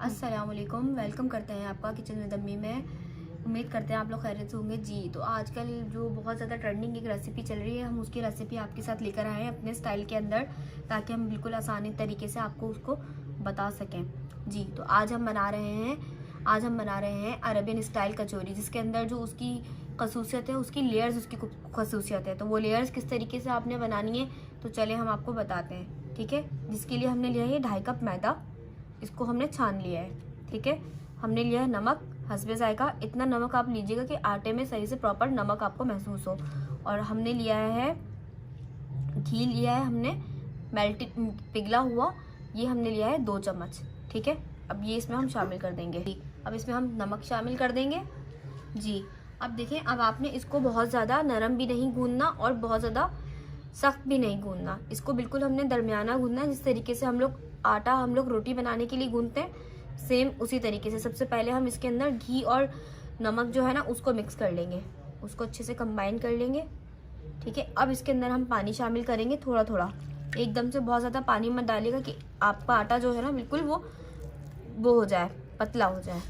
अस्सलाम वालेकुम। वेलकम करते हैं आपका किचन विद अम्मी में। उम्मीद करते हैं आप लोग खैरियत से होंगे जी। तो आजकल जो बहुत ज़्यादा ट्रेंडिंग एक रेसिपी चल रही है, हम उसकी रेसिपी आपके साथ लेकर आए हैं अपने स्टाइल के अंदर, ताकि हम बिल्कुल आसानी तरीके से आपको उसको बता सकें जी। तो आज हम बना रहे हैं अरबियन स्टाइल कचौरी, जिसके अंदर जो उसकी खसूसियत है, उसकी लेयर्स उसकी खसूसियत है। तो वो लेयर्स किस तरीके से आपने बनानी है, तो चले हम आपको बताते हैं। ठीक है, जिसके लिए हमने लिया है 2.5 कप मैदा, इसको हमने छान लिया है। ठीक है, हमने लिया है नमक हस्बे जायका। इतना नमक आप लीजिएगा कि आटे में सही से प्रॉपर नमक आपको महसूस हो। और हमने लिया है घी, लिया है हमने मेल्टेड पिघला हुआ, ये हमने लिया है 2 चम्मच। ठीक है, अब ये इसमें हम शामिल कर देंगे। अब इसमें हम नमक शामिल कर देंगे जी। अब देखें, अब आपने इसको बहुत ज़्यादा नरम भी नहीं गूंदना और बहुत ज़्यादा सख्त भी नहीं गूंदना, इसको बिल्कुल हमने दरमियाना गूंदना है। जिस तरीके से हम लोग रोटी बनाने के लिए गूंदते हैं, सेम उसी तरीके से। सबसे पहले हम इसके अंदर घी और नमक जो है ना, उसको मिक्स कर लेंगे, उसको अच्छे से कंबाइन कर लेंगे। ठीक है, अब इसके अंदर हम पानी शामिल करेंगे थोड़ा थोड़ा, एकदम से बहुत ज़्यादा पानी मत डालिएगा कि आपका आटा जो है ना बिल्कुल वो हो जाए, पतला हो जाए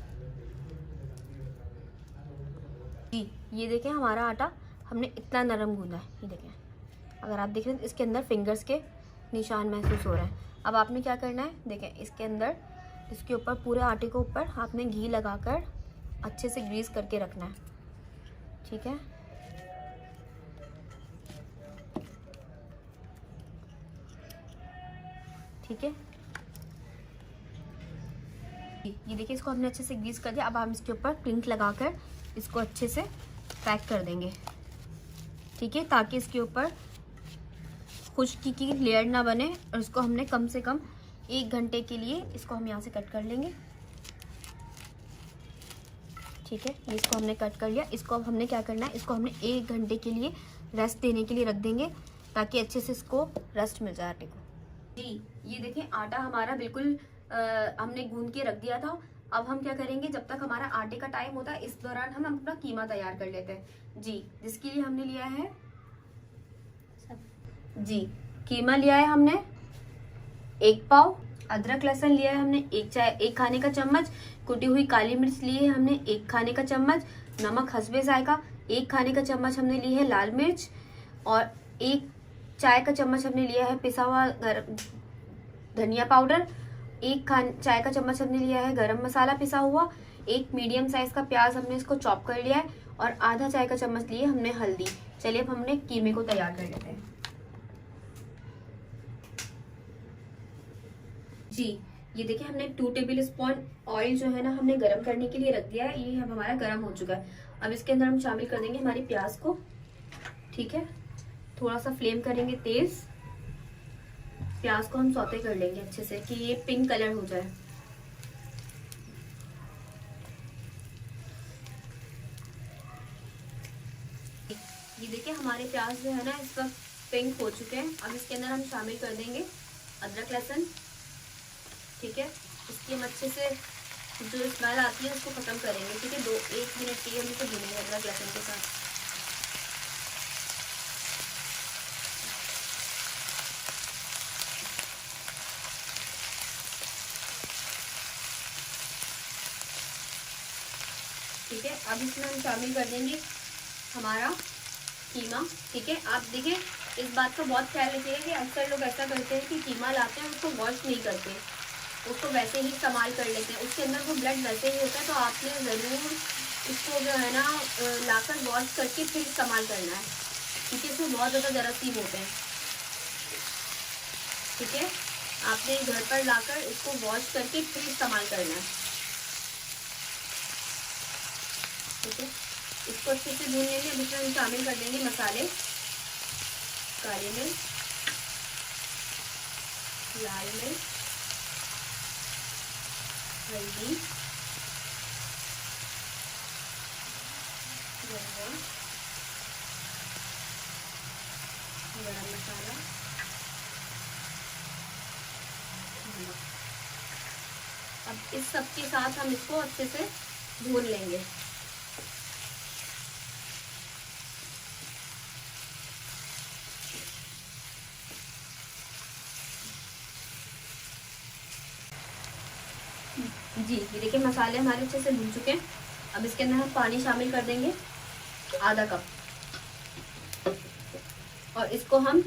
जी। ये देखें, हमारा आटा हमने इतना नरम गूंदा है, ये देखें। अगर आप देख रहे हैं तो इसके अंदर फिंगर्स के निशान महसूस हो रहे हैं। अब आपने क्या करना है, देखें इसके अंदर, इसके ऊपर पूरे आटे के ऊपर आपने घी लगाकर अच्छे से ग्रीस करके रखना है। ठीक है, ठीक है, ये देखिए, इसको हमने अच्छे से ग्रीस कर दिया। अब हम इसके ऊपर क्लिंक लगाकर इसको अच्छे से पैक कर देंगे। ठीक है, ताकि इसके ऊपर खुश्की की लेयर ना बने। और इसको हमने कम से कम 1 घंटे के लिए, इसको हम यहाँ से कट कर लेंगे। ठीक है, इसको हमने कट कर लिया। इसको अब हमने क्या करना है, इसको हमने 1 घंटे के लिए रेस्ट देने के लिए रख देंगे, ताकि अच्छे से इसको रेस्ट मिल जाए आटे को जी। ये देखें, आटा हमारा बिल्कुल हमने गूंद के रख दिया था। अब हम क्या करेंगे, जब तक हमारा आटे का टाइम होता है, इस दौरान हम अपना कीमा तैयार कर लेते हैं जी। जिसके लिए हमने लिया है जी, कीमा लिया है हमने 1 पाव, अदरक लहसुन लिया है हमने 1 खाने का चम्मच, कुटी हुई काली मिर्च ली है हमने 1 खाने का चम्मच, नमक हस्बे जायका 1 खाने का चम्मच हमने ली है लाल मिर्च, और 1 चाय का चम्मच हमने लिया है पिसा हुआ धनिया पाउडर, 1 चाय का चम्मच हमने लिया है गरम मसाला पिसा हुआ, 1 मीडियम साइज का प्याज हमने इसको चॉप कर लिया है, और आधा चाय का चम्मच लिए हमने हल्दी। चलिए अब हमने कीमे को तैयार कर लेते हैं जी। ये देखिए, हमने 2 टेबल स्पून ऑयल जो है ना, हमने गरम करने के लिए रख दिया है। ये हमारा गरम हो चुका है। अब इसके अंदर हम शामिल कर देंगे हमारी प्याज को। ठीक है, थोड़ा सा फ्लेम करेंगे तेज। प्याज को हम सौते कर लेंगे अच्छे से कि ये पिंक कलर हो जाए। ये देखिए, हमारे प्याज जो है ना इस वक्त पिंक हो चुके हैं। अब इसके अंदर हम शामिल कर देंगे अदरक लहसुन। ठीक है, इसकी हम अच्छे से जो स्मेल आती है उसको खत्म करेंगे। ठीक है, 1 मिनट के लिए हम इसको भूनेंगे अदरक लहसुन के साथ। ठीक है, अब इसमें हम शामिल कर देंगे हमारा कीमा। ठीक है, आप देखिए, इस बात का बहुत ख्याल रखिएगा कि अक्सर लोग ऐसा करते हैं कि कीमा लाते हैं, उसको वॉश नहीं करते, उसको वैसे ही इस्तेमाल कर लेते हैं, उसके अंदर वो ब्लड वैसे ही होता है। तो आपने ज़रूर इसको जो है ना लाकर वॉश करके फिर इस्तेमाल करना है, क्योंकि इसमें बहुत ज़्यादा जरासीम होते हैं। ठीक है, आपने घर पर लाकर इसको वॉश करके फिर इस्तेमाल करना है। ठीक है, इसको अच्छे से भून लेंगे। अब इसमें हम शामिल कर देंगे मसाले, काली मिर्च, लाल मिर्च, हल्दी, गरम मसाला, नमक। अब इस सब के साथ हम इसको अच्छे से भून लेंगे। जी जी ये देखिए मसाले हमारे अच्छे से भून चुके हैं। अब इसके अंदर हम पानी शामिल कर देंगे आधा कप, और इसको हम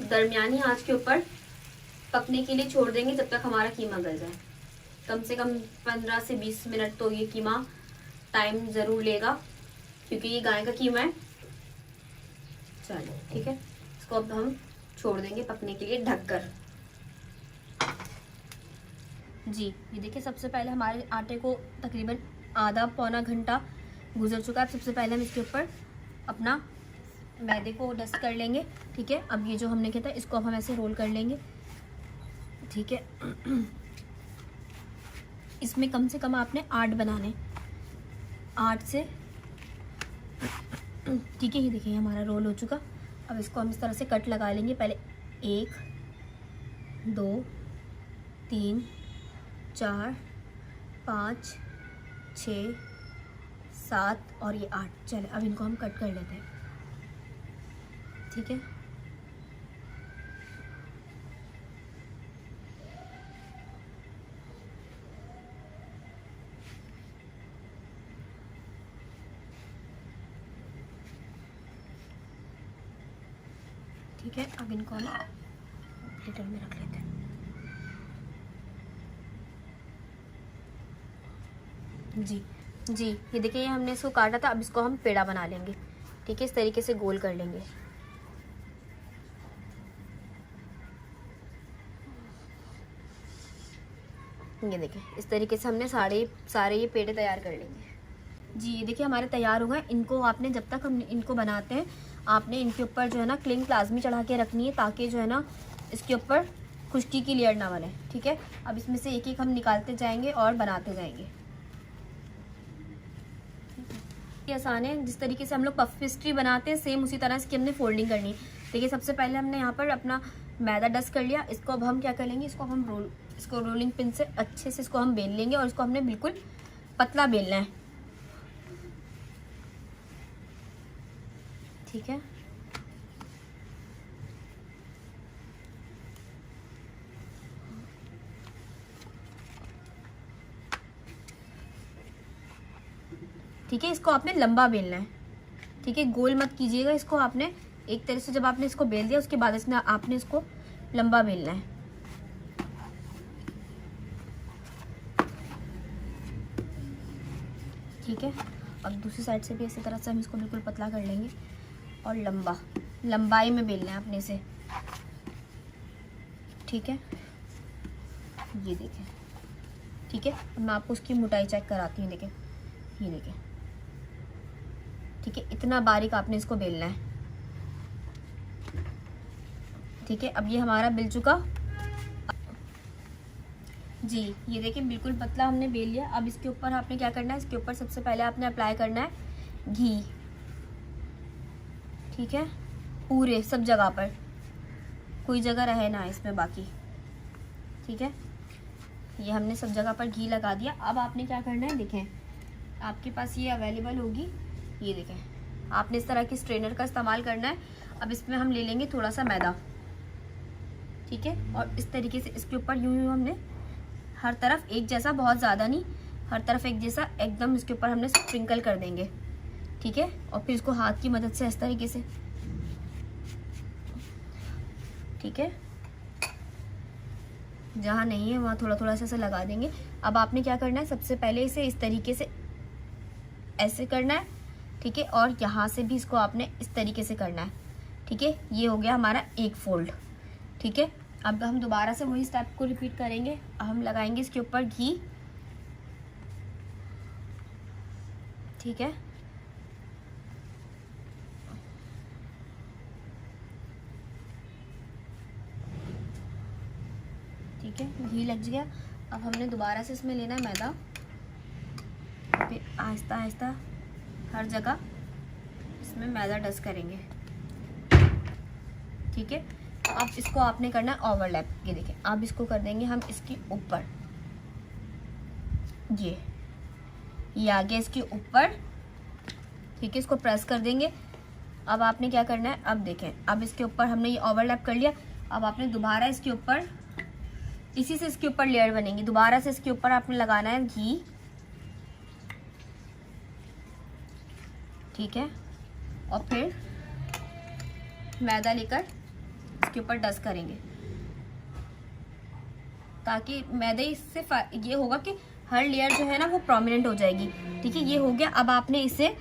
दरमियानी आंच के ऊपर पकने के लिए छोड़ देंगे जब तक हमारा कीमा गल जाए। कम से कम 15 से 20 मिनट तो ये कीमा टाइम ज़रूर लेगा, क्योंकि ये गाय का कीमा है। चलो ठीक है, इसको अब हम छोड़ देंगे पकने के लिए ढककर। जी ये देखिए सबसे पहले हमारे आटे को तकरीबन आधा पौना घंटा गुजर चुका है। अब सबसे पहले हम इसके ऊपर अपना मैदे को डस्ट कर लेंगे। ठीक है, अब ये जो हमने किया था इसको अब हम ऐसे रोल कर लेंगे। ठीक है, इसमें कम से कम आपने 8 बनाने, 8 से। ठीक है, ये देखिए हमारा रोल हो चुका। अब इसको हम इस तरह से कट लगा लेंगे। पहले 1 2 3 4 5 6 7 और ये 8। चले अब इनको हम कट कर लेते हैं। ठीक है, ठीक है, अब इनको हम प्लेटर में रख लेते हैं। जी ये देखिए हमने इसको काटा था। अब इसको हम पेड़ा बना लेंगे। ठीक है, इस तरीके से गोल कर लेंगे। ये देखिए इस तरीके से हमने सारे ये पेड़े तैयार कर लेंगे। जी ये देखिए हमारे तैयार हो गए। इनको आपने जब तक हम इनको बनाते हैं आपने इनके ऊपर जो है ना क्लिंग प्लाज्मी चढ़ा के रखनी है, ताकि जो है ना इसके ऊपर खुश्की की लेयर ना बने। ठीक है, अब इसमें से एक एक हम निकालते जाएंगे और बनाते जाएंगे। ये आसान है, जिस तरीके से हम लोग पफ पेस्ट्री बनाते हैं सेम उसी तरह इसकी हमने फोल्डिंग करनी है। देखिए सबसे पहले हमने यहाँ पर अपना मैदा डस्ट कर लिया। इसको अब हम क्या कर लेंगे, इसको रोलिंग पिन से अच्छे से इसको हम बेल लेंगे, और इसको हमने बिल्कुल पतला बेलना है। ठीक है, ठीक है, इसको आपने लंबा बेलना है। ठीक है, गोल मत कीजिएगा इसको। आपने एक तरह से जब आपने इसको बेल दिया उसके बाद इसमें आपने इसको लंबा बेलना है। ठीक है, अब दूसरी साइड से भी इसी तरह से हम इसको बिल्कुल पतला कर लेंगे और लंबाई में बेलना है अपने से। ठीक है, ये देखें। ठीक है, अब मैं आपको उसकी मोटाई चेक कराती हूँ। देखें, ये देखें। ठीक है, इतना बारीक आपने इसको बेलना है। ठीक है, अब ये हमारा बेल चुका। जी ये देखिए बिल्कुल पतला हमने बेल लिया। अब इसके ऊपर आपने क्या करना है, इसके ऊपर सबसे पहले आपने अप्लाई करना है घी। ठीक है, पूरे सब जगह पर, कोई जगह रहे ना इसमें बाकी। ठीक है, ये हमने सब जगह पर घी लगा दिया। अब आपने क्या करना है, देखें आपके पास ये अवेलेबल होगी, ये देखें आपने इस तरह की स्ट्रेनर का इस्तेमाल करना है। अब इसमें हम ले लेंगे थोड़ा सा मैदा। ठीक है, और इस तरीके से इसके ऊपर यूं हमने हर तरफ एक जैसा, बहुत ज़्यादा नहीं, हर तरफ एक जैसा एकदम इसके ऊपर हमने स्प्रिंकल कर देंगे। ठीक है, और फिर इसको हाथ की मदद से इस तरीके से, ठीक है, जहाँ नहीं है वहाँ थोड़ा थोड़ा सा लगा देंगे। अब आपने क्या करना है, सबसे पहले इसे इस तरीके से ऐसे करना है। ठीक है, और यहाँ से भी इसको आपने इस तरीके से करना है। ठीक है, ये हो गया हमारा एक फोल्ड। ठीक है, अब हम दोबारा से वही स्टेप को रिपीट करेंगे। हम लगाएंगे इसके ऊपर घी। ठीक है, ठीक है, घी लग गया। अब हमने दोबारा से इसमें लेना है मैदा। फिर आहिस्ता आहिस्ता हर जगह इसमें मैदा डस्ट करेंगे। ठीक है, अब इसको आपने करना है ओवरलैप। ये देखें, अब इसको कर देंगे हम इसके ऊपर, ये आ गया इसके ऊपर। ठीक है, इसको प्रेस कर देंगे। अब आपने क्या करना है, अब देखें, अब इसके ऊपर हमने ये ओवरलैप कर लिया। अब आपने दोबारा इसके ऊपर इसी से इसके ऊपर लेयर बनेगी। दोबारा से इसके ऊपर आपने लगाना है घी, ठीक है, और फिर मैदा लेकर इसके ऊपर डस्ट करेंगे, ताकि मैदे इससे ये होगा कि हर लेयर जो है ना वो प्रोमिनेंट हो जाएगी। ठीक है, ये हो गया। अब आपने इसे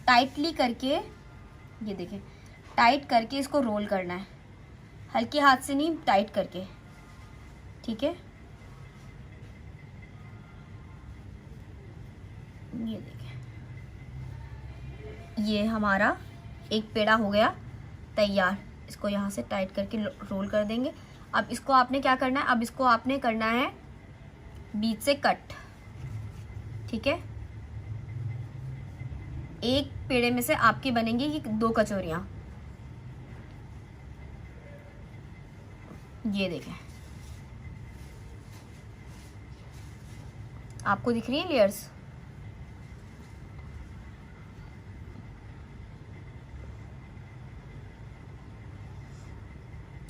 टाइटली करके, ये देखें, टाइट करके इसको रोल करना है, हल्के हाथ से नहीं, टाइट करके, ठीक है। ये देखें, ये हमारा एक पेड़ा हो गया तैयार। इसको यहाँ से टाइट करके रोल कर देंगे। अब इसको आपने क्या करना है, अब इसको आपने करना है बीच से कट, ठीक है। एक पेड़े में से आपकी बनेंगी ये 2 कचौरियां। ये देखें, आपको दिख रही है लेयर्स?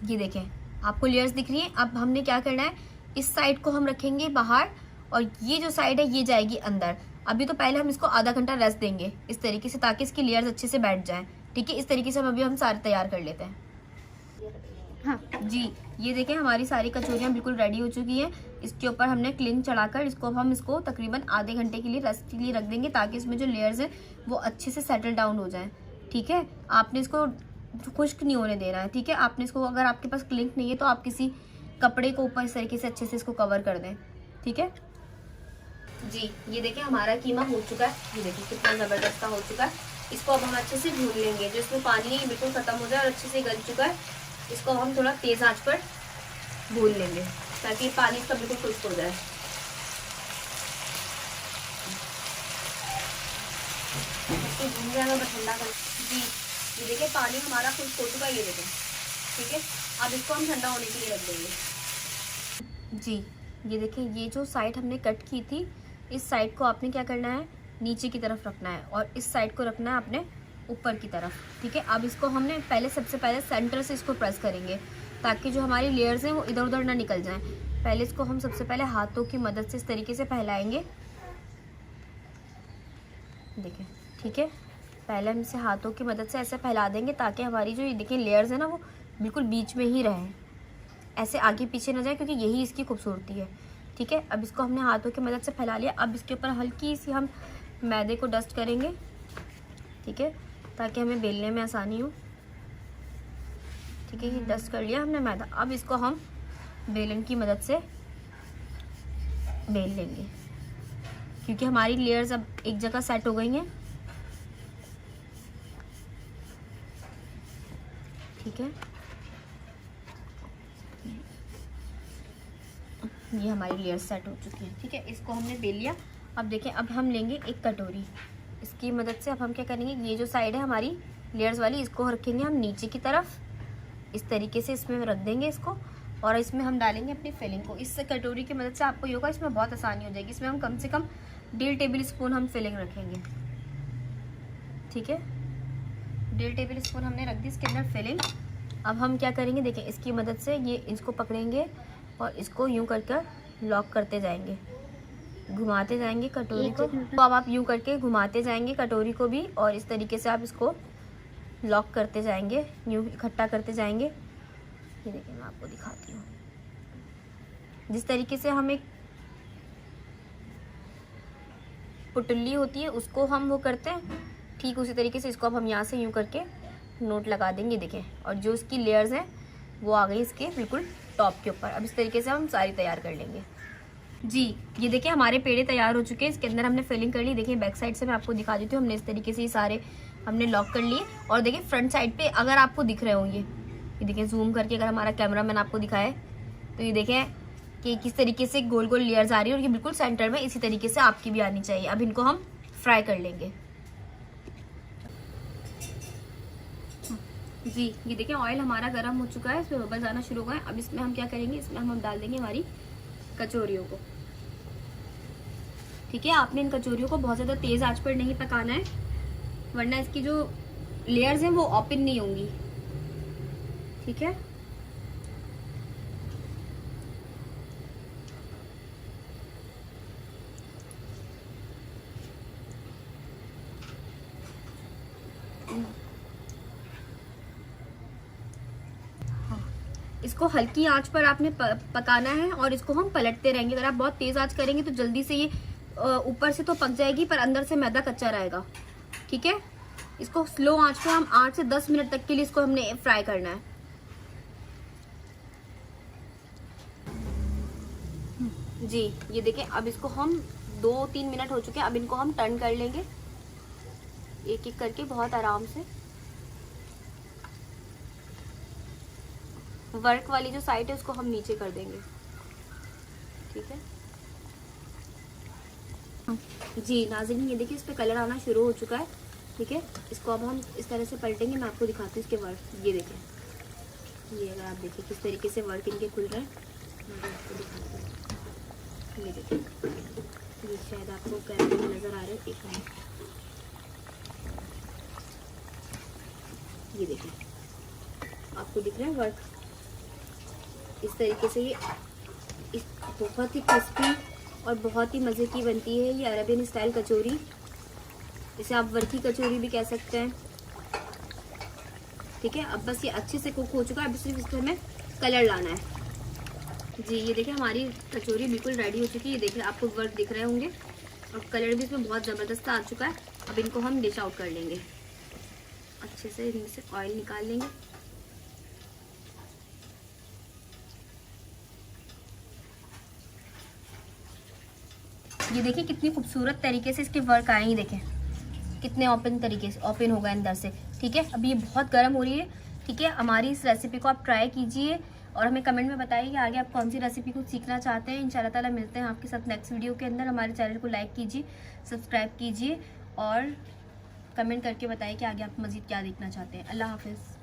ये देखें, आपको लेयर्स दिख रही हैं। अब हमने क्या करना है, इस साइड को हम रखेंगे बाहर और ये जो साइड है ये जाएगी अंदर। अभी तो पहले हम इसको आधा घंटा रेस्ट देंगे इस तरीके से, ताकि इसकी लेयर्स अच्छे से बैठ जाएं। ठीक है, इस तरीके से हम सारे तैयार कर लेते हैं। हाँ जी, ये देखें, हमारी सारी कचौरियाँ बिल्कुल रेडी हो चुकी हैं। इसके ऊपर हमने क्लिंग चढ़ाकर हम इसको तकरीबन आधे घंटे के लिए रेस्ट के लिए रख देंगे, ताकि इसमें जो लेयर्स हैं वो अच्छे से सेटल डाउन हो जाएं। ठीक है, आपने इसको खुश्क नहीं होने देना है। ठीक है, आपने इसको, अगर आपके पास क्लिंग नहीं है तो आप किसी कपड़े को ऊपर इस तरीके से अच्छे से इसको कवर कर दें। ठीक है जी, ये देखिए हमारा कीमा हो चुका है। ये देखिए कितना ज़बरदस्त हो चुका है। इसको अब हम अच्छे से भून लेंगे, जो इसमें पानी है बिल्कुल ख़त्म हो जाए और अच्छे से गल चुका है। इसको हम थोड़ा तेज़ आंच पर भून लेंगे, ताकि पानी इसका बिल्कुल खुश्क हो जाए। इसको भून जाएगा, बस ठंडा कर जी। ये देखिए पानी हमारा खुश्क हो चुका है, ये देखें। ठीक है, अब इसको हम ठंडा होने के लिए रख देंगे जी। ये देखिए, ये जो साइड हमने कट की थी, इस साइड को आपने क्या करना है, नीचे की तरफ रखना है और इस साइड को रखना है अपने ऊपर की तरफ। ठीक है, अब इसको हमने सबसे पहले सेंटर से इसको प्रेस करेंगे, ताकि जो हमारी लेयर्स हैं वो इधर उधर ना निकल जाएं। पहले इसको हम सबसे पहले हाथों की मदद से इस तरीके से फैलाएंगे। देखिए, ठीक है, पहले हम इसे हाथों की मदद से ऐसे फैला देंगे, ताकि हमारी जो ये देखिए लेयर्स है ना वो बिल्कुल बीच में ही रहें, ऐसे आगे पीछे ना जाए, क्योंकि यही इसकी खूबसूरती है। ठीक है, अब इसको हमने हाथों की मदद से फैला लिया। अब इसके ऊपर हल्की सी हम मैदे को डस्ट करेंगे, ठीक है, ताकि हमें बेलने में आसानी हो। ठीक है, ये डस्ट कर लिया हमने मैदा। अब इसको हम बेलन की मदद से बेल लेंगे, क्योंकि हमारी लेयर्स अब एक जगह सेट हो गई हैं। ठीक है, ये हमारी लेयर्स सेट हो चुकी हैं। ठीक है, इसको हमने बेल लिया। अब देखें, अब हम लेंगे एक कटोरी, इसकी मदद से अब हम क्या करेंगे, ये जो साइड है हमारी लेयर्स वाली, इसको रखेंगे हम नीचे की तरफ, इस तरीके से इसमें रख देंगे इसको, और इसमें हम डालेंगे अपनी फिलिंग को। इस कटोरी की मदद से आपको ये होगा, इसमें बहुत आसानी हो जाएगी। इसमें हम कम से कम 1.5 टेबल स्पून हम फिलिंग रखेंगे। ठीक है, 1.5 टेबल स्पून हमने रख दी इसके अंदर फिलिंग। अब हम क्या करेंगे, देखिए, इसकी मदद से ये इसको पकड़ेंगे और इसको यूं करके लॉक करते जाएंगे, घुमाते जाएंगे कटोरी को। तो अब आप यूं करके घुमाते जाएंगे कटोरी को भी, और इस तरीके से आप इसको लॉक करते जाएंगे, यूं इकट्ठा करते जाएंगे। ये देखिए, मैं आपको दिखाती हूँ। जिस तरीके से हम एक पुटली होती है उसको हम वो करते हैं, ठीक उसी तरीके से इसको अब हम यहाँ से यूं करके नोट लगा देंगे। देखें, और जो इसकी लेयर्स हैं वो आ गई इसके बिल्कुल टॉप के ऊपर। अब इस तरीके से हम सारी तैयार कर लेंगे जी। ये देखिए, हमारे पेड़े तैयार हो चुके हैं। इसके अंदर हमने फिलिंग कर ली। देखिए, बैक साइड से मैं आपको दिखा देती हूँ। हमने इस तरीके से ये सारे हमने लॉक कर लिए। और देखिए, फ्रंट साइड पे अगर आपको दिख रहे हो ये देखिए, जूम करके अगर हमारा कैमरा मैन आपको दिखाए तो ये देखें कि किस तरीके से गोल गोल लेयर्स आ रही है, और ये बिल्कुल सेंटर में इसी तरीके से आपकी भी आनी चाहिए। अब इनको हम फ्राई कर लेंगे जी। ये देखिए, ऑयल हमारा गर्म हो चुका है, इसमें बबल्स आना शुरू हो गए। अब इसमें हम क्या करेंगे, इसमें हम डाल देंगे हमारी कचौरियों को। ठीक है, आपने इन कचौरियों को बहुत ज़्यादा तेज़ आंच पर नहीं पकाना है, वरना इसकी जो लेयर्स हैं वो ओपन नहीं होंगी। ठीक है, इसको हल्की आंच पर आपने पकाना है और इसको हम पलटते रहेंगे। अगर आप बहुत तेज आंच करेंगे तो जल्दी से ये ऊपर से तो पक जाएगी पर अंदर से मैदा कच्चा रहेगा। ठीक है, इसको स्लो आंच पे हम 8 से 10 मिनट तक के लिए इसको हमने फ्राई करना है। जी ये देखिए, अब इसको हम 2-3 मिनट हो चुके हैं। अब इनको हम टर्न कर लेंगे एक एक करके बहुत आराम से। वर्क वाली जो साइड है उसको हम नीचे कर देंगे। ठीक है जी नाज़रीन, ये देखिए इस पे कलर आना शुरू हो चुका है। ठीक है, इसको अब हम इस तरह से पलटेंगे। मैं आपको दिखाती हूँ इसके वर्क। ये देखें, ये अगर आप देखिए किस तरीके से वर्क इनके खुल रहे हैं, मैं आपको दिखाती हूँ। ये देखिए, ये शायद आपको कैमरे में नज़र आ रहे हैं। एक मिनट, ये देखिए आपको दिख रहा है वर्क इस तरीके से। ये बहुत ही क्रिस्पी और बहुत ही मज़े की बनती है ये अरेबियन स्टाइल कचौरी। इसे आप वर्की कचौरी भी कह सकते हैं। ठीक है, अब बस ये अच्छे से कुक हो चुका है। अब सिर्फ इसमें हमें कलर लाना है। जी ये देखिए हमारी कचौरी बिल्कुल रेडी हो चुकी है। ये देखिए आपको वर्क दिख रहे होंगे और कलर भी इसमें बहुत ज़बरदस्त आ चुका है। अब इनको हम डिश आउट कर लेंगे। अच्छे से इनमें से ऑयल निकाल लेंगे। ये देखिए कितनी खूबसूरत तरीके से इसके वर्क आए हैं। देखें कितने ओपन तरीके से ओपन होगा अंदर से। ठीक है, अभी ये बहुत गर्म हो रही है। ठीक है, हमारी इस रेसिपी को आप ट्राई कीजिए और हमें कमेंट में बताइए कि आगे आप कौन सी रेसिपी को सीखना चाहते हैं। इंशाल्लाह ताला मिलते हैं आपके साथ नेक्स्ट वीडियो के अंदर। हमारे चैनल को लाइक कीजिए, सब्सक्राइब कीजिए और कमेंट करके बताइए कि आगे आप मज़ीद क्या देखना चाहते हैं। अल्लाह हाफिज़।